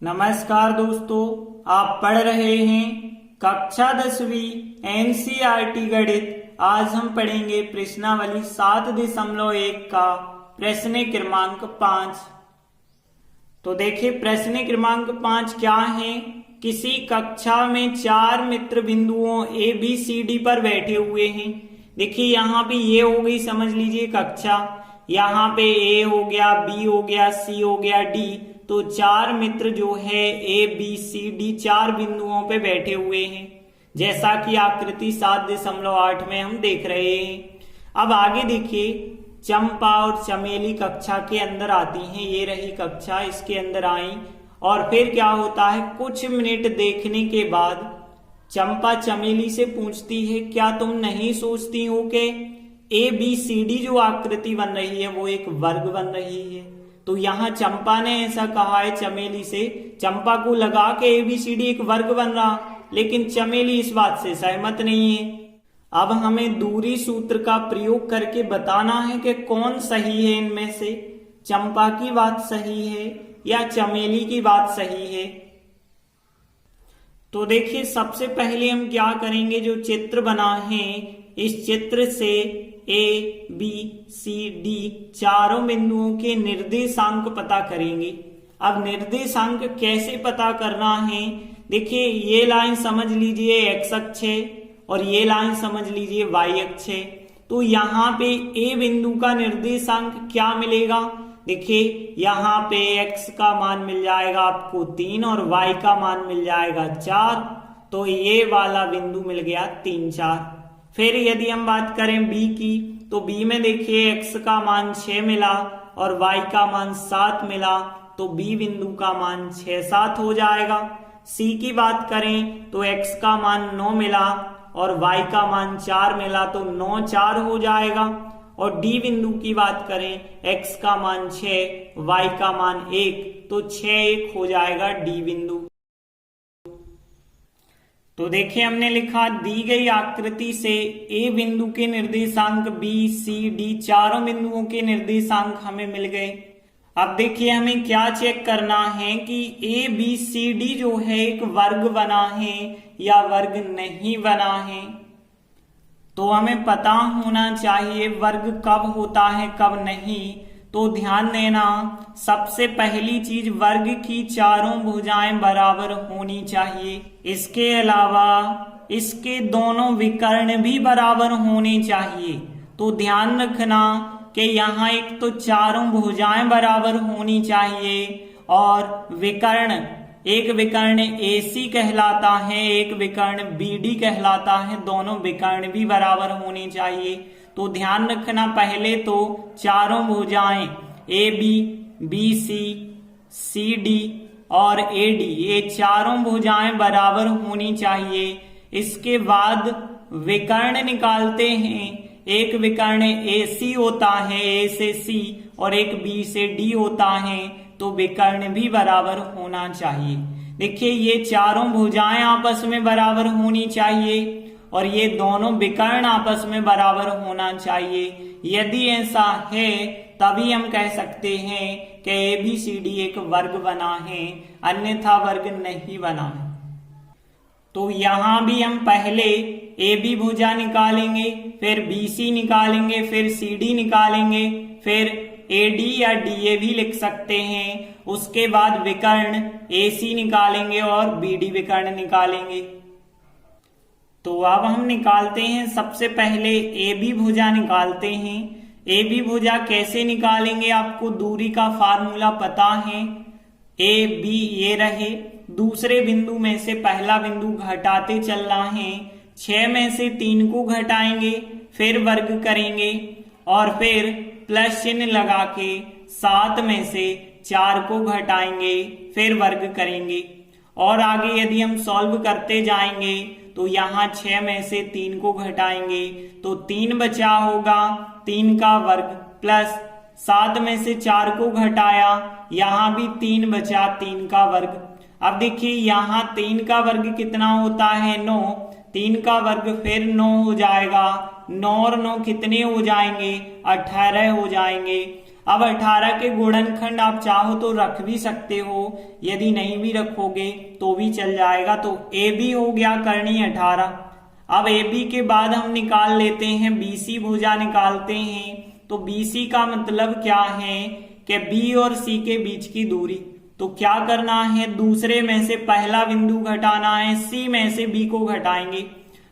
नमस्कार दोस्तों, आप पढ़ रहे हैं कक्षा 10वीं एनसीईआरटी गणित। आज हम पढ़ेंगे प्रश्नावली 7.1 का प्रश्न क्रमांक 5। तो देखिए प्रश्न क्रमांक 5 क्या है। किसी कक्षा में 4 मित्र बिंदुओं ए बी सी डी पर बैठे हुए हैं। देखिए यहाँ पे ये हो गई, समझ लीजिए कक्षा। यहाँ पे ए हो गया, बी हो गया, सी हो गया, डी। तो 4 मित्र जो है ए बी सी डी 4 बिंदुओं पे बैठे हुए हैं, जैसा कि आकृति 7.8 में हम देख रहे हैं। अब आगे देखिए, चंपा और चमेली कक्षा के अंदर आती हैं। ये रही कक्षा, इसके अंदर आई और फिर क्या होता है, कुछ मिनट देखने के बाद चंपा चमेली से पूछती है, क्या तुम नहीं सोचती हो कि ए बी सी डी जो आकृति बन रही है वो एक वर्ग बन रही है। तो यहाँ चंपा ने ऐसा कहा है चमेली से। चंपा को लगा कि ए बी सी डी एक वर्ग बन रहा, लेकिन चमेली इस बात से सहमत नहीं है। अब हमें दूरी सूत्र का प्रयोग करके बताना है कि कौन सही है इनमें से, चंपा की बात सही है या चमेली की बात सही है। तो देखिए सबसे पहले हम क्या करेंगे, जो चित्र बना है इस चित्र से ए बी सी डी चारों बिंदुओं के निर्देशांक पता करेंगे। अब निर्देशांक कैसे पता करना है, देखिए ये लाइन समझ लीजिए एक्स अक्ष है और ये लाइन समझ लीजिए वाई अक्ष है। तो यहाँ पे ए बिंदु का निर्देशांक क्या मिलेगा, देखिए यहाँ पे x का मान मिल जाएगा आपको 3 और y का मान मिल जाएगा 4। तो ये वाला बिंदु मिल गया 3, 4। फिर यदि हम बात करें b की, तो b में देखिए x का मान 6 मिला और y का मान 7 मिला, तो b बिंदु का मान 6, 7 हो जाएगा। c की बात करें तो x का मान 9 मिला और y का मान 4 मिला, तो 9, 4 हो जाएगा। और डी बिंदु की बात करें, x का मान 6, y का मान 1, तो 6, 1 हो जाएगा डी बिंदु। तो देखिए हमने लिखा, दी गई आकृति से ए बिंदु के निर्देशांक बी सी डी चारों बिंदुओं के निर्देशांक हमें मिल गए। अब देखिए हमें क्या चेक करना है कि ए बी सी डी जो है एक वर्ग बना है या वर्ग नहीं बना है। तो हमें पता होना चाहिए वर्ग कब होता है कब नहीं। तो ध्यान देना, सबसे पहली चीज वर्ग की चारों भुजाएं बराबर होनी चाहिए। इसके अलावा इसके दोनों विकर्ण भी बराबर होने चाहिए। तो ध्यान रखना कि यहाँ एक तो चारों भुजाएं बराबर होनी चाहिए और विकर्ण, एक विकर्ण AC कहलाता है, एक विकर्ण BD कहलाता है, दोनों विकर्ण भी बराबर होने चाहिए। तो ध्यान रखना, पहले तो चारों भुजाएं AB, BC, CD और AD ये चारों भुजाएं बराबर होनी चाहिए। इसके बाद विकर्ण निकालते हैं। एक विकर्ण AC होता है, A से C, और एक B से D होता है, तो विकर्ण भी बराबर होना चाहिए। देखिए ये चारों भुजाएं आपस में बराबर होनी चाहिए और ये दोनों विकर्ण आपस में बराबर होना चाहिए। यदि ऐसा है तभी हम कह सकते हैं कि ABCD एक वर्ग बना है, अन्यथा वर्ग नहीं बना है। तो यहां भी हम पहले AB भुजा निकालेंगे, फिर BC निकालेंगे, फिर CD निकालेंगे, फिर AD या DA भी लिख सकते हैं। उसके बाद विकर्ण AC निकालेंगे और BD विकर्ण निकालेंगे। तो अब हम निकालते हैं, सबसे पहले AB भुजा निकालते हैं। AB भुजा कैसे निकालेंगे, आपको दूरी का फार्मूला पता है। AB ये रहे, दूसरे बिंदु में से पहला बिंदु घटाते चलना है। 6 में से 3 को घटाएंगे, फिर वर्ग करेंगे और फिर प्लस चिन्ह लगा के 7 में से 4 को घटाएंगे, फिर वर्ग करेंगे। और आगे यदि हम सॉल्व करते जाएंगे तो यहाँ 6 में से 3 को घटाएंगे तो 3 बचा होगा, 3 का वर्ग, प्लस 7 में से 4 को घटाया, यहाँ भी 3 बचा, 3 का वर्ग। अब देखिए यहाँ 3 का वर्ग कितना होता है, 9, 3 का वर्ग फिर 9 हो जाएगा, 9 और 9 कितने हो जाएंगे, 18 हो जाएंगे। अब 18 के गुणनखंड आप चाहो तो रख भी सकते हो, यदि नहीं भी रखोगे तो भी चल जाएगा। तो ए बी हो गया कर्णीय 18। अब ए बी के बाद हम निकाल लेते हैं बीसी भुजा निकालते हैं। तो बीसी का मतलब क्या है कि बी और सी के बीच की दूरी। तो क्या करना है, दूसरे में से पहला बिंदु घटाना है, सी में से बी को घटाएंगे,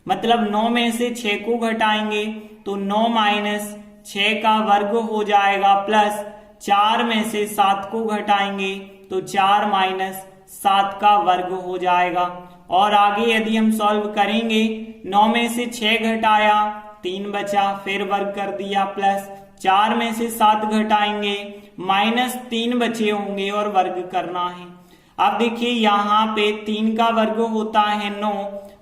मतलब 9 में से 6 को घटाएंगे तो 9 माइनस 6 का वर्ग हो जाएगा, प्लस 4 में से 7 को घटाएंगे तो 4 माइनस 7 का वर्ग हो जाएगा। और आगे यदि हम सॉल्व करेंगे, 9 में से 6 घटाया 3 बचा, फिर वर्ग कर दिया, प्लस 4 में से 7 घटाएंगे माइनस 3 बचे होंगे और वर्ग करना है। अब देखिए यहाँ पे 3 का वर्ग होता है 9,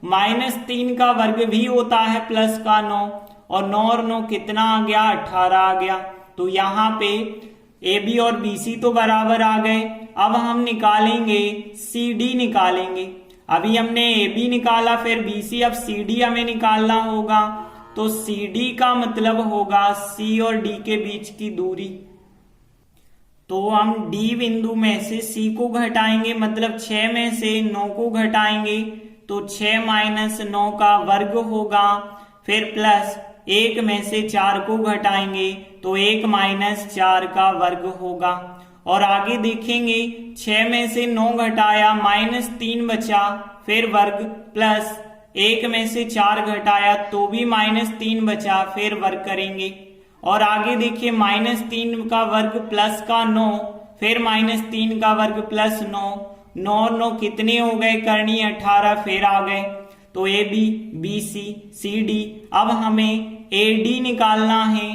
माइनस 3 का वर्ग भी होता है प्लस का 9, और 9 और 9 कितना आ गया, 18 आ गया। तो यहाँ पे ए बी और बी सी तो बराबर आ गए। अब हम निकालेंगे सी डी निकालेंगे। अभी हमने ए बी निकाला, फिर बी सी, अब सी डी हमें निकालना होगा। तो सी डी का मतलब होगा सी और डी के बीच की दूरी। तो हम डी बिंदु में से सी को घटाएंगे, मतलब 6 में से 9 को घटाएंगे तो 6 माइनस 9 का वर्ग होगा, फिर प्लस 1 में से 4 को घटाएंगे तो 1 माइनस 4 का वर्ग होगा। और आगे देखेंगे 6 में से 9 घटाया माइनस 3 बचा, फिर वर्ग, प्लस 1 में से 4 घटाया तो भी माइनस 3 बचा, फिर वर्ग करेंगे। और आगे देखिए माइनस 3 का वर्ग प्लस का 9, फिर माइनस 3 का वर्ग प्लस 9, 9 और 9 कितने हो गए, कर्णीय 18, फिर आ गए। तो A B, B C, C D. अब हमें ए डी निकालना है,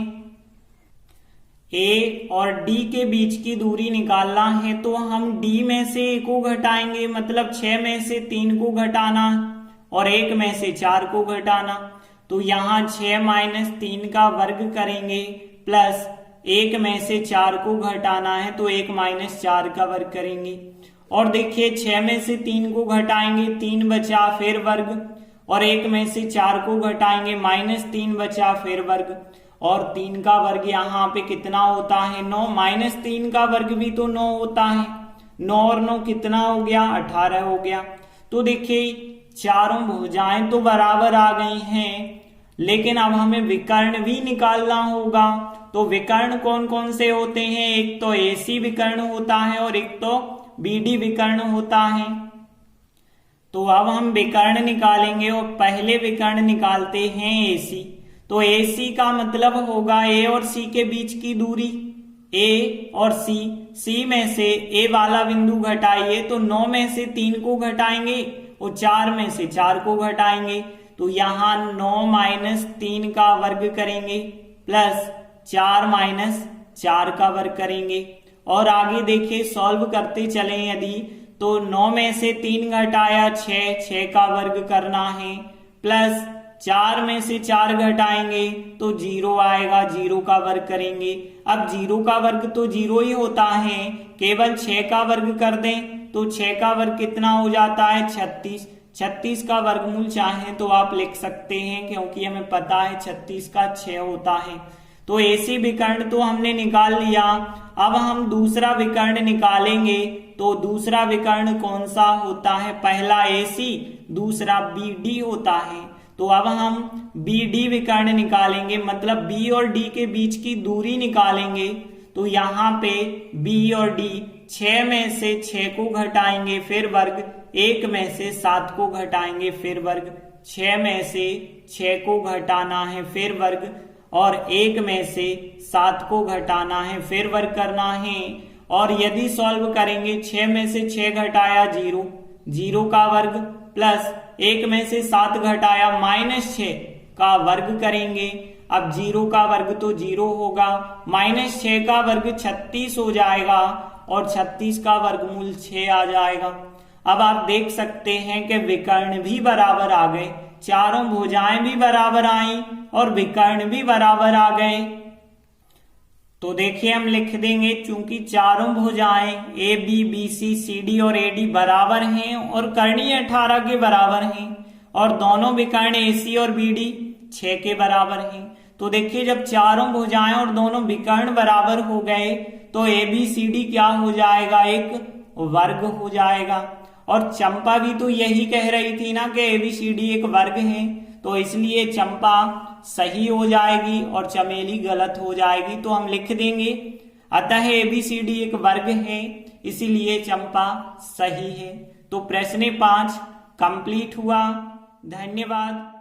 ए और डी के बीच की दूरी निकालना है। तो हम डी में से ए को घटाएंगे, मतलब 6 में से 3 को घटाना और 1 में से 4 को घटाना। तो यहाँ 6 माइनस 3 का वर्ग करेंगे, प्लस 1 में से 4 को घटाना है तो 1 माइनस 4 का वर्ग करेंगे। और देखिए 6 में से 3 को घटाएंगे, 3 बचा, फिर वर्ग, और 1 में से 4 को घटाएंगे, माइनस 3 बचा, फिर वर्ग। और 3 का वर्ग यहाँ पे कितना होता है, 9, माइनस 3 का वर्ग भी तो 9 होता है। 9 और 9 कितना हो गया, 18 हो गया। तो देखिए चारों भुजाएं तो बराबर आ गई हैं, लेकिन अब हमें विकर्ण भी निकालना होगा। तो विकर्ण कौन कौन से होते हैं, एक तो AC विकर्ण होता है और एक तो BD विकर्ण होता है। तो अब हम विकर्ण निकालेंगे और पहले विकर्ण निकालते हैं AC। तो AC का मतलब होगा A और C के बीच की दूरी, A और C में से A वाला बिंदु घटाइए तो 9 में से 3 को घटाएंगे और 4 में से 4 को घटाएंगे तो यहाँ 9 माइनस 3 का वर्ग करेंगे, प्लस 4 माइनस 4 का वर्ग करेंगे। और आगे देखिए सॉल्व करते चले, यदि तो 9 में से 3 घटाया 6 का वर्ग करना है, प्लस 4 में से 4 घटाएंगे तो 0 आएगा, 0 का वर्ग करेंगे। अब 0 का वर्ग तो 0 ही होता है, केवल 6 का वर्ग कर दें तो 6 का वर्ग कितना हो जाता है, 36। 36 का वर्गमूल चाहें तो आप लिख सकते हैं, क्योंकि हमें पता है 36 का 6 होता है। तो AC विकर्ण तो हमने निकाल लिया। अब हम दूसरा विकर्ण निकालेंगे। तो दूसरा विकर्ण कौन सा होता है, पहला AC, दूसरा BD होता है। तो अब हम BD विकर्ण निकालेंगे, मतलब B और D के बीच की दूरी निकालेंगे। तो यहाँ पे B और D 6 में से 6 को घटाएंगे, फिर वर्ग, 1 में से 7 को घटाएंगे, फिर वर्ग, 6 में से 6 को घटाना है, फिर वर्ग, और 1 में से 7 को घटाना है, फिर वर्ग करना है। और यदि सॉल्व करेंगे 6 में से 6 घटाया 0, 0 का वर्ग, प्लस 1 में से 7 घटाया माइनस 6 का वर्ग करेंगे। अब 0 का वर्ग तो 0 होगा, माइनस 6 का वर्ग 36 हो जाएगा और 36 का वर्गमूल 6 आ जाएगा। अब आप देख सकते हैं कि विकर्ण भी बराबर आ गए, चारों भुजाएं भी बराबर आई और विकर्ण भी बराबर आ गए। तो देखिए हम लिख देंगे, चूंकि चारों भुजाएं AB, BC, CD और AD बराबर हैं और कर्णीय 18 के बराबर हैं और दोनों विकर्ण AC और BD 6 के बराबर हैं, तो देखिए जब चारों भुजाएं और दोनों विकर्ण बराबर हो गए तो ABCD क्या हो जाएगा, एक वर्ग हो जाएगा। और चंपा भी तो यही कह रही थी ना कि ABCD एक वर्ग है, तो इसलिए चंपा सही हो जाएगी और चमेली गलत हो जाएगी। तो हम लिख देंगे अतः ABCD एक वर्ग है, इसीलिए चंपा सही है। तो प्रश्न 5 कंप्लीट हुआ। धन्यवाद।